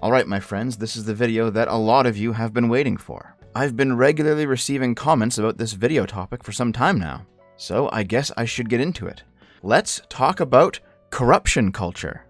Alright my friends, this is the video that a lot of you have been waiting for. I've been regularly receiving comments about this video topic for some time now, so I guess I should get into it. Let's talk about corruption culture.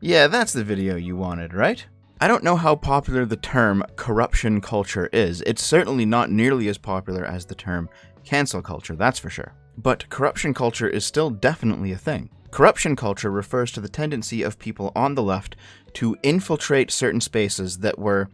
Yeah, that's the video you wanted, right? I don't know how popular the term corruption culture is. It's certainly not nearly as popular as the term cancel culture, that's for sure. But corruption culture is still definitely a thing. Corruption culture refers to the tendency of people on the left to infiltrate certain spaces that were,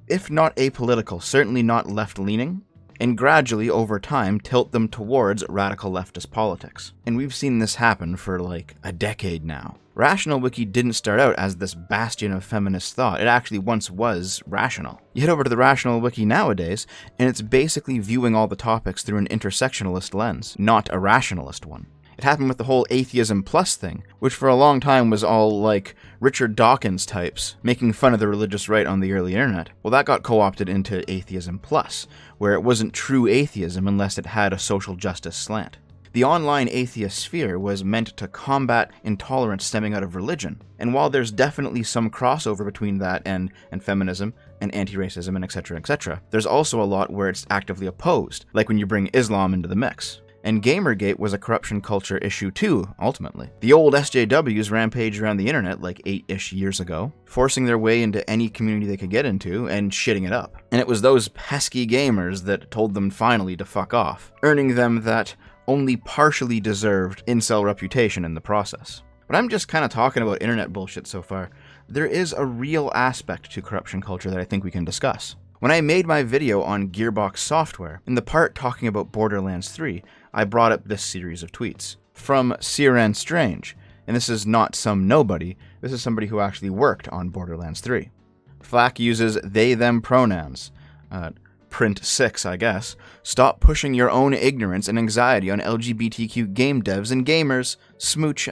if not apolitical, certainly not left-leaning, and gradually, over time, tilt them towards radical leftist politics. And we've seen this happen for like a decade now. Rational Wiki didn't start out as this bastion of feminist thought. It actually once was rational. You head over to the Rational Wiki nowadays, and it's basically viewing all the topics through an intersectionalist lens, not a rationalist one. It happened with the whole atheism plus thing, which for a long time was all like Richard Dawkins types, making fun of the religious right on the early internet. Well, that got co-opted into atheism plus, where it wasn't true atheism unless it had a social justice slant. The online atheist sphere was meant to combat intolerance stemming out of religion, and while there's definitely some crossover between that and feminism and anti-racism and etc., there's also a lot where it's actively opposed, like when you bring Islam into the mix. And Gamergate was a corruption culture issue too, ultimately. The old SJWs rampaged around the internet like 8-ish years ago, forcing their way into any community they could get into and shitting it up. And it was those pesky gamers that told them finally to fuck off, earning them that only partially deserved incel reputation in the process. But I'm just kind of talking about internet bullshit so far. There is a real aspect to corruption culture that I think we can discuss. When I made my video on Gearbox Software, in the part talking about Borderlands 3, I brought up this series of tweets. From Siran Strange, and this is not some nobody, this is somebody who actually worked on Borderlands 3. Flack uses they-them pronouns. Print 6, I guess. Stop pushing your own ignorance and anxiety on LGBTQ game devs and gamers. Smooch,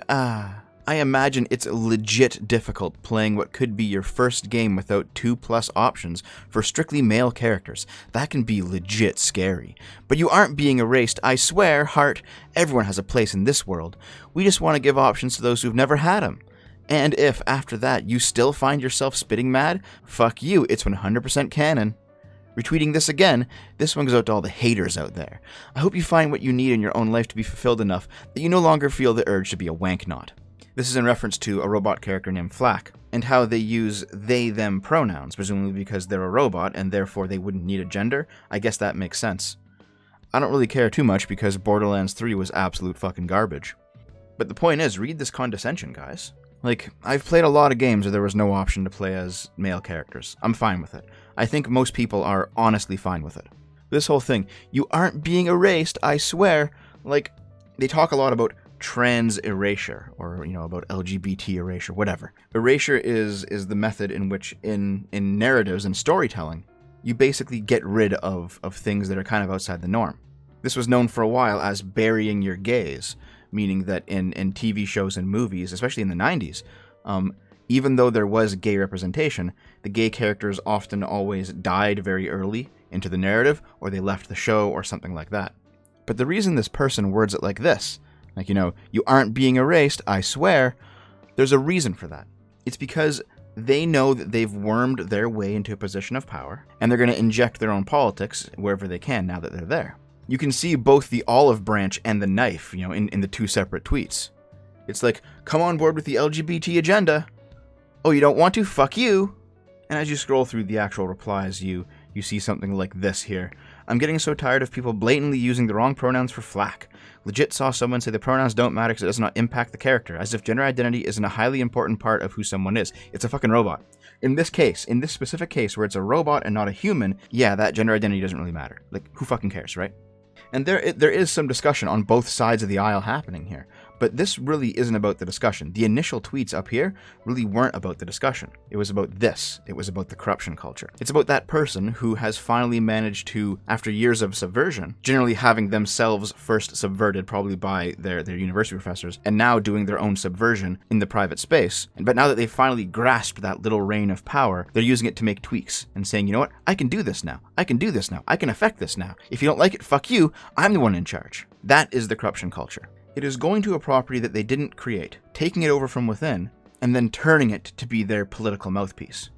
I imagine it's legit difficult playing what could be your first game without 2+ options for strictly male characters. That can be legit scary. But you aren't being erased, I swear, heart. Everyone has a place in this world. We just want to give options to those who've never had them. And if, after that, you still find yourself spitting mad, fuck you, it's 100% canon. Retweeting this again, this one goes out to all the haters out there. I hope you find what you need in your own life to be fulfilled enough that you no longer feel the urge to be a wanknot. This is in reference to a robot character named Flack, and how they use they-them pronouns, presumably because they're a robot and therefore they wouldn't need a gender. I guess that makes sense. I don't really care too much because Borderlands 3 was absolute fucking garbage. But the point is, read this condescension, guys. Like, I've played a lot of games where there was no option to play as male characters. I'm fine with it. I think most people are honestly fine with it. This whole thing, you aren't being erased, I swear. Like, they talk a lot about trans erasure, or, about LGBT erasure, whatever. Erasure is the method in which, in narratives and storytelling, you basically get rid of things that are kind of outside the norm. This was known for a while as burying your gays, meaning that in TV shows and movies, especially in the 90s, even though there was gay representation, the gay characters often always died very early into the narrative, or they left the show, or something like that. But the reason this person words it like this, like, you aren't being erased, I swear, there's a reason for that. It's because they know that they've wormed their way into a position of power, and they're going to inject their own politics wherever they can now that they're there. You can see both the olive branch and the knife, in the two separate tweets. It's like, come on board with the LGBT agenda. Oh, you don't want to? Fuck you. And as you scroll through the actual replies, you see something like this here. I'm getting so tired of people blatantly using the wrong pronouns for Flack. Legit saw someone say the pronouns don't matter because it does not impact the character, as if gender identity isn't a highly important part of who someone is. It's a fucking robot. In this case, in this specific case where it's a robot and not a human, yeah, that gender identity doesn't really matter. Like, who fucking cares, right? And there is some discussion on both sides of the aisle happening here. But this really isn't about the discussion. The initial tweets up here really weren't about the discussion. It was about this. It was about the corruption culture. It's about that person who has finally managed to, after years of subversion, generally having themselves first subverted probably by their university professors, and now doing their own subversion in the private space. But now that they've finally grasped that little reign of power, they're using it to make tweaks and saying, you know what, I can do this now. I can do this now. I can affect this now. If you don't like it, fuck you. I'm the one in charge. That is the corruption culture. It is going to a property that they didn't create, taking it over from within, and then turning it to be their political mouthpiece.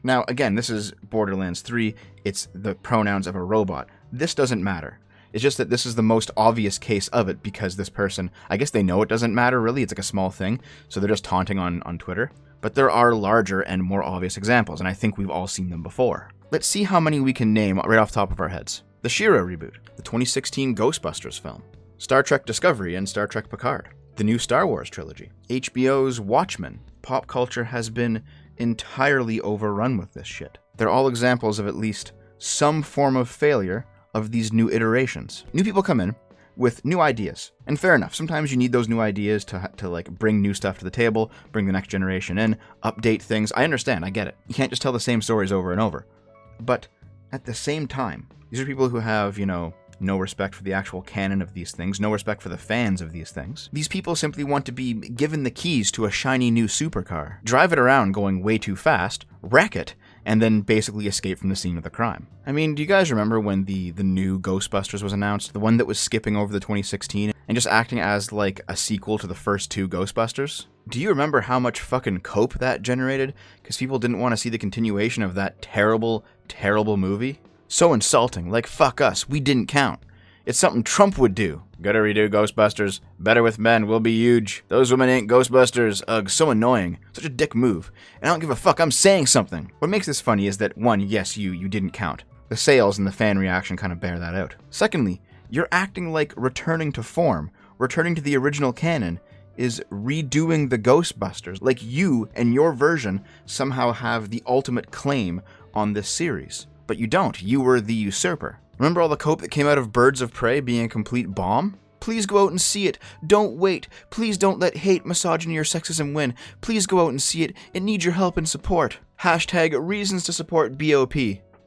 Now, again, this is Borderlands 3. It's the pronouns of a robot. This doesn't matter. It's just that this is the most obvious case of it because this person, I guess they know it doesn't matter really. It's like a small thing, so they're just taunting on Twitter. But there are larger and more obvious examples, and I think we've all seen them before. Let's see how many we can name right off the top of our heads. The She-Ra reboot, the 2016 Ghostbusters film, Star Trek Discovery and Star Trek Picard, the new Star Wars trilogy, HBO's Watchmen. Pop culture has been entirely overrun with this shit. They're all examples of at least some form of failure of these new iterations. New people come in with new ideas, and fair enough. Sometimes you need those new ideas to like bring new stuff to the table, bring the next generation in, update things. I understand, I get it. You can't just tell the same stories over and over. But at the same time, these are people who have, no respect for the actual canon of these things, no respect for the fans of these things. These people simply want to be given the keys to a shiny new supercar, drive it around going way too fast, wreck it, and then basically escape from the scene of the crime. I mean, do you guys remember when the new Ghostbusters was announced? The one that was skipping over the 2016 and just acting as like a sequel to the first two Ghostbusters? Do you remember how much fucking cope that generated? Because people didn't want to see the continuation of that terrible, terrible movie? So insulting, like fuck us, we didn't count. It's something Trump would do. Gotta redo Ghostbusters. Better with men, we'll be huge. Those women ain't Ghostbusters. Ugh, so annoying. Such a dick move. And I don't give a fuck, I'm saying something. What makes this funny is that, one, yes, you didn't count. The sales and the fan reaction kind of bear that out. Secondly, you're acting like returning to form, returning to the original canon, is redoing the Ghostbusters. Like you and your version somehow have the ultimate claim on this series. But you don't. You were the usurper. Remember all the cope that came out of Birds of Prey being a complete bomb? Please go out and see it. Don't wait. Please don't let hate, misogyny, or sexism win. Please go out and see it. It needs your help and support. Hashtag reasons to support BOP.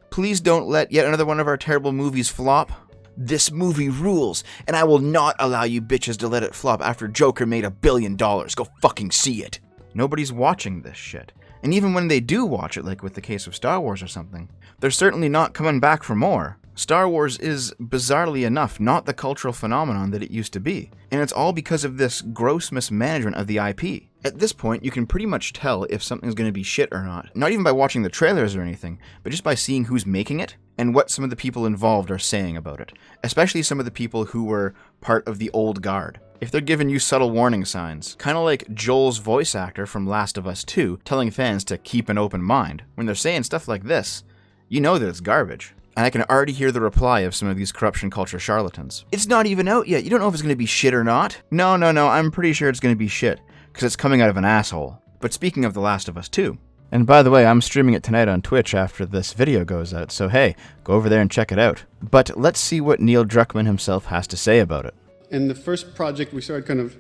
Please don't let yet another one of our terrible movies flop. This movie rules, and I will not allow you bitches to let it flop after Joker made $1 billion. Go fucking see it. Nobody's watching this shit. And even when they do watch it, like with the case of Star Wars or something, they're certainly not coming back for more. Star Wars is, bizarrely enough, not the cultural phenomenon that it used to be. And it's all because of this gross mismanagement of the IP. At this point, you can pretty much tell if something's going to be shit or not. Not even by watching the trailers or anything, but just by seeing who's making it and what some of the people involved are saying about it. Especially some of the people who were part of the old guard. If they're giving you subtle warning signs, kind of like Joel's voice actor from Last of Us 2 telling fans to keep an open mind, when they're saying stuff like this, you know that it's garbage. And I can already hear the reply of some of these corruption culture charlatans. It's not even out yet. You don't know if it's going to be shit or not. No, I'm pretty sure it's going to be shit, because it's coming out of an asshole. But speaking of The Last of Us 2, and by the way, I'm streaming it tonight on Twitch after this video goes out, so hey, go over there and check it out. But let's see what Neil Druckmann himself has to say about it. And the first project we started kind of,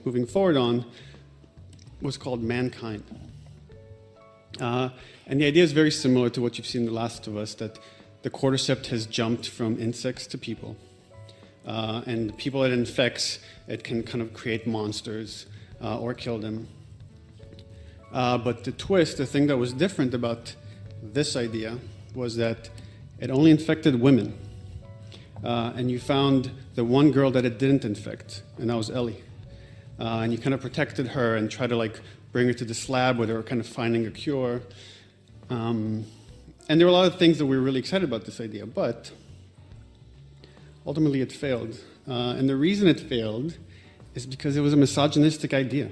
moving forward on was called Mankind. And the idea is very similar to what you've seen in The Last of Us, that the cordyceps has jumped from insects to people. And the people it infects, it can kind of create monsters or kill them. But the twist, the thing that was different about this idea was that it only infected women. And you found the one girl that it didn't infect, and that was Ellie. And you kind of protected her and tried to bring her to this lab where they were kind of finding a cure. And there were a lot of things that we were really excited about this idea, but ultimately it failed. And the reason it failed is because it was a misogynistic idea.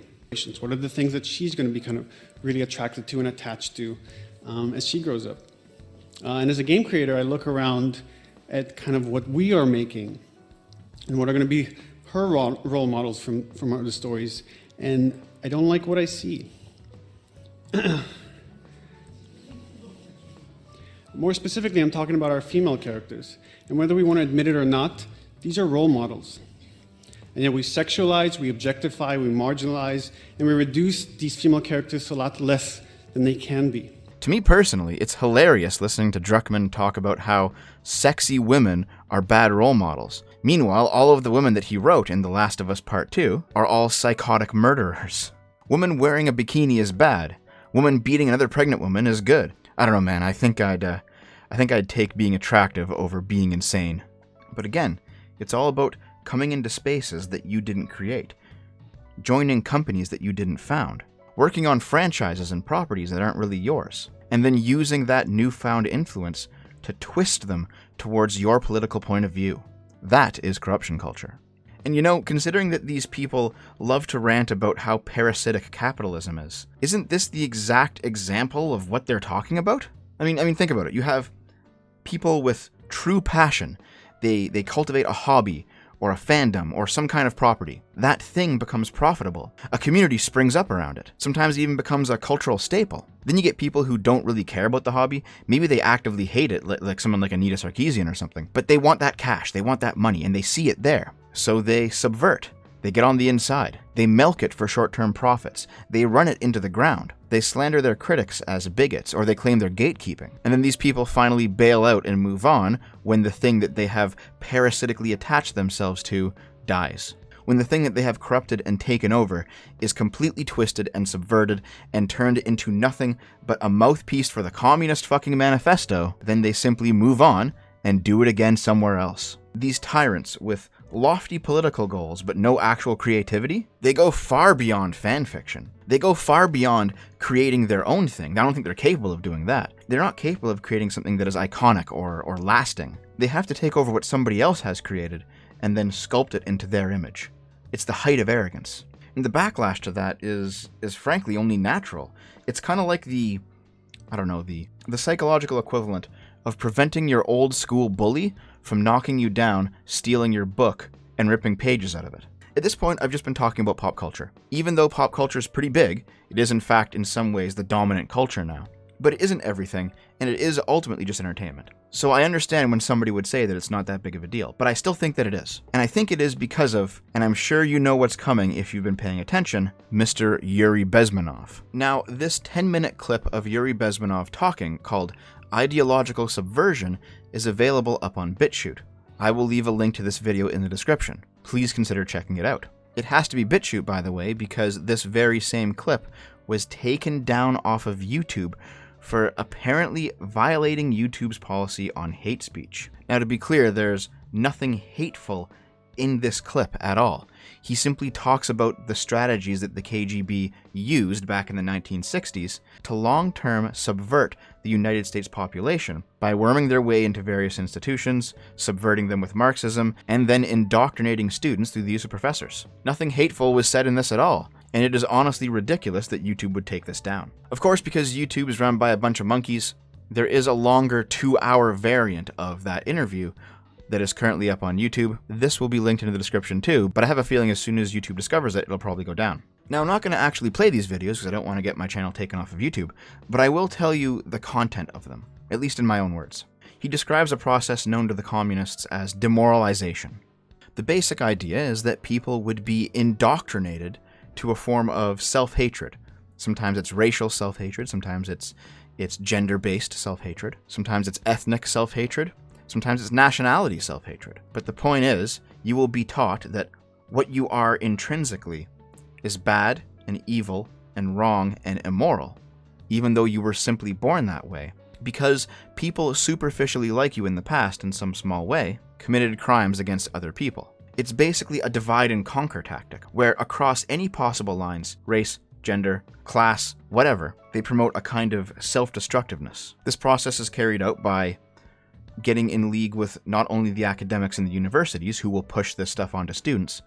What are the things that she's going to be kind of really attracted to and attached to as she grows up? And as a game creator, I look around at kind of what we are making and what are going to be her role models from the stories, and I don't like what I see. More specifically, I'm talking about our female characters. And whether we want to admit it or not, these are role models. And yet we sexualize, we objectify, we marginalize, and we reduce these female characters to a lot less than they can be. To me personally, it's hilarious listening to Druckmann talk about how sexy women are bad role models. Meanwhile, all of the women that he wrote in The Last of Us Part 2 are all psychotic murderers. Woman wearing a bikini is bad. Woman beating another pregnant woman is good. I don't know, man. I think I'd take being attractive over being insane. But again, it's all about coming into spaces that you didn't create, joining companies that you didn't found. working on franchises and properties that aren't really yours, and then using that newfound influence to twist them towards your political point of view. That is corruption culture. And you know, considering that these people love to rant about how parasitic capitalism is, isn't this the exact example of what they're talking about? I mean, think about it. You have people with true passion. They cultivate a hobby or a fandom or some kind of property. That thing becomes profitable. A community springs up around it. Sometimes it even becomes a cultural staple. Then you get people who don't really care about the hobby. Maybe they actively hate it, like someone like Anita Sarkeesian or something. But they want that cash, they want that money, and they see it there. So they subvert. They get on the inside. They milk it for short-term profits. They run it into the ground. They slander their critics as bigots, or they claim they're gatekeeping. And then these people finally bail out and move on when the thing that they have parasitically attached themselves to dies. When the thing that they have corrupted and taken over is completely twisted and subverted and turned into nothing but a mouthpiece for the Communist fucking manifesto, then they simply move on and do it again somewhere else. These tyrants with lofty political goals but no actual creativity, they go far beyond fan fiction. They go far beyond creating their own thing. I don't think they're capable of doing that. They're not capable of creating something that is iconic or lasting. They have to take over what somebody else has created and then sculpt it into their image. It's the height of arrogance. And the backlash to that is frankly only natural. It's kind of like the psychological equivalent of preventing your old school bully from knocking you down, stealing your book, and ripping pages out of it. At this point, I've just been talking about pop culture. Even though pop culture is pretty big, it is in fact in some ways the dominant culture now. But it isn't everything, and it is ultimately just entertainment. So I understand when somebody would say that it's not that big of a deal, but I still think that it is. And I think it is because of, and I'm sure you know what's coming if you've been paying attention, Mr. Yuri Bezmenov. Now, this 10-minute clip of Yuri Bezmenov talking, called Ideological Subversion, is available up on BitChute. I will leave a link to this video in the description. Please consider checking it out. It has to be BitChute, by the way, because this very same clip was taken down off of YouTube for apparently violating YouTube's policy on hate speech. Now, to be clear, there's nothing hateful in this clip at all. He simply talks about the strategies that the KGB used back in the 1960s to long-term subvert the United States population by worming their way into various institutions, subverting them with Marxism, and then indoctrinating students through the use of professors. Nothing hateful was said in this at all, and it is honestly ridiculous that YouTube would take this down. Of course, because YouTube is run by a bunch of monkeys, there is a longer 2-hour variant of that interview that is currently up on YouTube. This will be linked in the description too, but I have a feeling as soon as YouTube discovers it, it'll probably go down. Now, I'm not going to actually play these videos because I don't want to get my channel taken off of YouTube, but I will tell you the content of them, at least in my own words. He describes a process known to the communists as demoralization. The basic idea is that people would be indoctrinated to a form of self-hatred. Sometimes it's racial self-hatred, sometimes it's gender-based self-hatred, sometimes it's ethnic self-hatred, sometimes it's nationality self-hatred. But the point is, you will be taught that what you are intrinsically is bad and evil and wrong and immoral, even though you were simply born that way, because people superficially like you in the past in some small way committed crimes against other people. It's basically a divide and conquer tactic, where across any possible lines, race, gender, class, whatever, they promote a kind of self-destructiveness. This process is carried out by getting in league with not only the academics in the universities who will push this stuff onto students,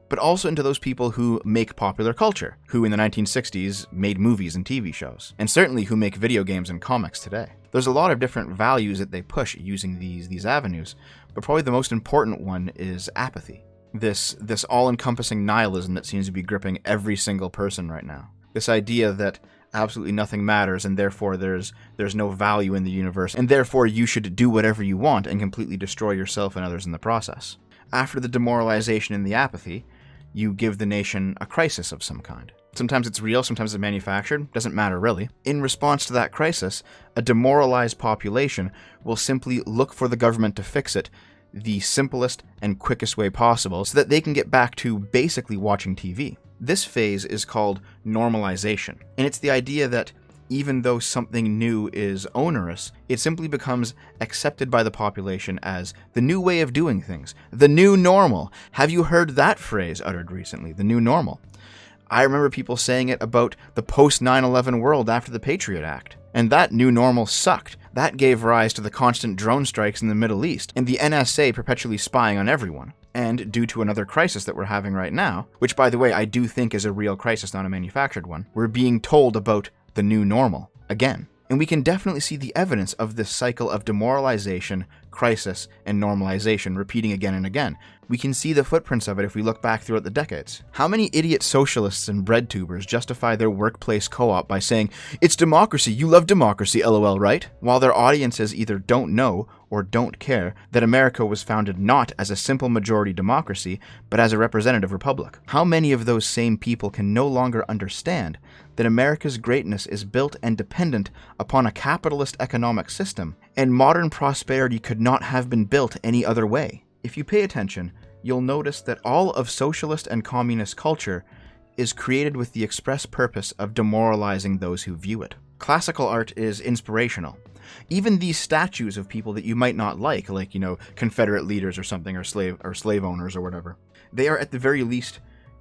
but also into those people who make popular culture, who in the 1960s made movies and TV shows, and certainly who make video games and comics today. There's a lot of different values that they push using these avenues, but probably the most important one is apathy. This all-encompassing nihilism that seems to be gripping every single person right now. This idea that absolutely nothing matters and therefore there's no value in the universe, and therefore you should do whatever you want and completely destroy yourself and others in the process. After the demoralization and the apathy, you give the nation a crisis of some kind. Sometimes it's real, sometimes it's manufactured, doesn't matter really. In response to that crisis, a demoralized population will simply look for the government to fix it the simplest and quickest way possible so that they can get back to basically watching TV. This phase is called normalization, and it's the idea that even though something new is onerous, it simply becomes accepted by the population as the new way of doing things, the new normal. Have you heard that phrase uttered recently, the new normal? I remember people saying it about the post 9/11 world after the Patriot Act. And that new normal sucked. That gave rise to the constant drone strikes in the Middle East, and the NSA perpetually spying on everyone. And due to another crisis that we're having right now, which by the way I do think is a real crisis, not a manufactured one, we're being told about the new normal again. And we can definitely see the evidence of this cycle of demoralization, crisis, and normalization repeating again and again. We can see the footprints of it if we look back throughout the decades. How many idiot socialists and breadtubers justify their workplace co-op by saying, "It's democracy, you love democracy, lol, right?" While their audiences either don't know or don't care that America was founded not as a simple majority democracy, but as a representative republic. How many of those same people can no longer understand that America's greatness is built and dependent upon a capitalist economic system, and modern prosperity could not have been built any other way? If you pay attention, you'll notice that all of socialist and communist culture is created with the express purpose of demoralizing those who view it. Classical art is inspirational. Even these statues of people that you might not like, Confederate leaders or something, or slave owners or whatever, they are at the very least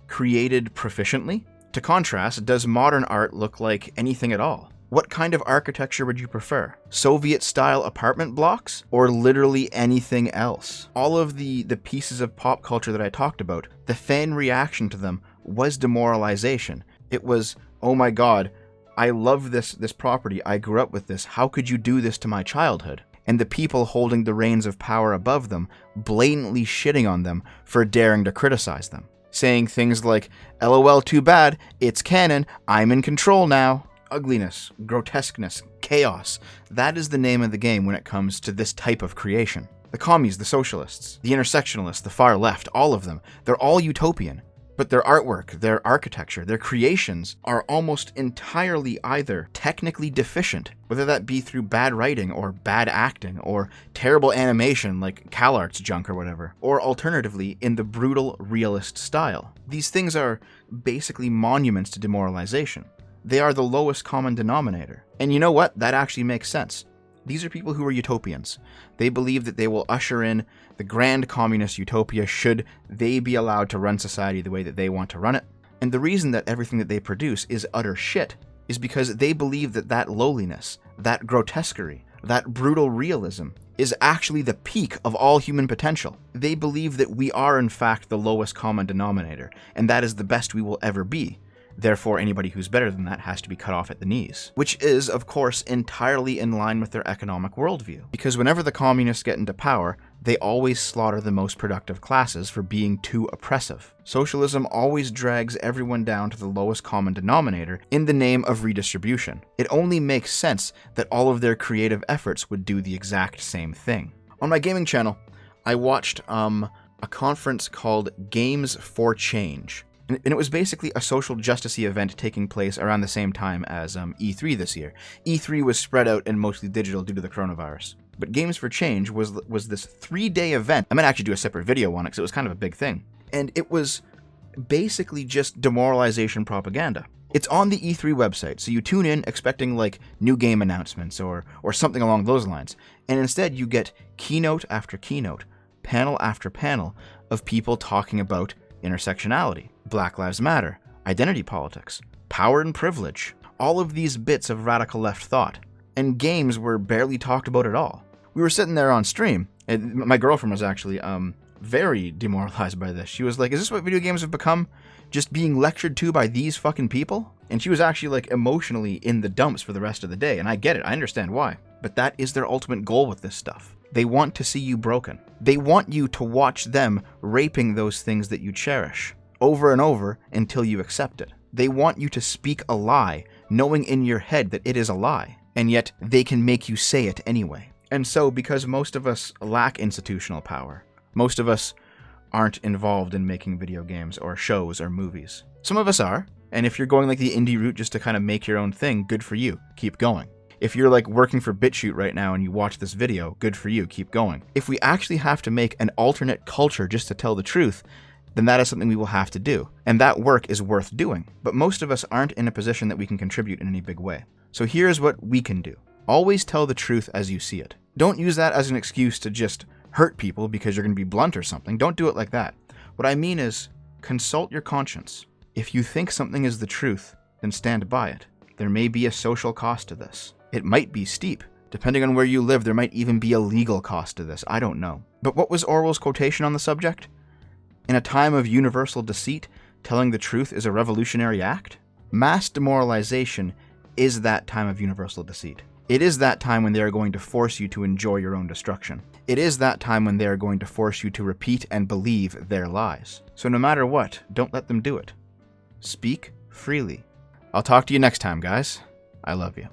created proficiently. To contrast, does modern art look like anything at all? What kind of architecture would you prefer? Soviet-style apartment blocks? Or literally anything else? All of the pieces of pop culture that I talked about, the fan reaction to them was demoralization. It was, oh my god, I love this property, I grew up with this, how could you do this to my childhood? And the people holding the reins of power above them blatantly shitting on them for daring to criticize them. Saying things like, LOL, too bad, it's canon, I'm in control now. Ugliness, grotesqueness, chaos. That is the name of the game when it comes to this type of creation. The commies, the socialists, the intersectionalists, the far left, all of them, they're all utopian. But their artwork, their architecture, their creations are almost entirely either technically deficient, whether that be through bad writing or bad acting or terrible animation like CalArts junk or whatever, or alternatively in the brutal realist style. These things are basically monuments to demoralization. They are the lowest common denominator. And you know what? That actually makes sense. These are people who are utopians. They believe that they will usher in the grand communist utopia should they be allowed to run society the way that they want to run it. And the reason that everything that they produce is utter shit is because they believe that that lowliness, that grotesquerie, that brutal realism is actually the peak of all human potential. They believe that we are in fact the lowest common denominator, and that is the best we will ever be. Therefore, anybody who's better than that has to be cut off at the knees. Which is, of course, entirely in line with their economic worldview. Because whenever the communists get into power, they always slaughter the most productive classes for being too oppressive. Socialism always drags everyone down to the lowest common denominator in the name of redistribution. It only makes sense that all of their creative efforts would do the exact same thing. On my gaming channel, I watched a conference called Games for Change. And it was basically a social justice event taking place around the same time as E3 this year. E3 was spread out and mostly digital due to the coronavirus. But Games for Change was this 3-day event. I might actually do a separate video on it because it was kind of a big thing. And it was basically just demoralization propaganda. It's on the E3 website, so you tune in expecting like new game announcements or something along those lines. And instead you get keynote after keynote, panel after panel of people talking about intersectionality, Black Lives Matter, identity politics, power and privilege, all of these bits of radical left thought. And games were barely talked about at all. We were sitting there on stream, and my girlfriend was actually very demoralized by this. She was like, is this what video games have become? Just being lectured to by these fucking people? And she was actually like emotionally in the dumps for the rest of the day, and I get it, I understand why. But that is their ultimate goal with this stuff. They want to see you broken. They want you to watch them raping those things that you cherish, over and over until you accept it. They want you to speak a lie, knowing in your head that it is a lie, and yet they can make you say it anyway. And so, because most of us lack institutional power, most of us aren't involved in making video games or shows or movies. Some of us are, and if you're going like the indie route just to kind of make your own thing, good for you, keep going. If you're like working for BitChute right now and you watch this video, good for you, keep going. If we actually have to make an alternate culture just to tell the truth, then that is something we will have to do. And that work is worth doing. But most of us aren't in a position that we can contribute in any big way. So here's what we can do. Always tell the truth as you see it. Don't use that as an excuse to just hurt people because you're going to be blunt or something. Don't do it like that. What I mean is, consult your conscience. If you think something is the truth, then stand by it. There may be a social cost to this. It might be steep. Depending on where you live, there might even be a legal cost to this. I don't know. But what was Orwell's quotation on the subject? In a time of universal deceit, telling the truth is a revolutionary act? Mass demoralization is that time of universal deceit. It is that time when they are going to force you to enjoy your own destruction. It is that time when they are going to force you to repeat and believe their lies. So no matter what, don't let them do it. Speak freely. I'll talk to you next time, guys. I love you.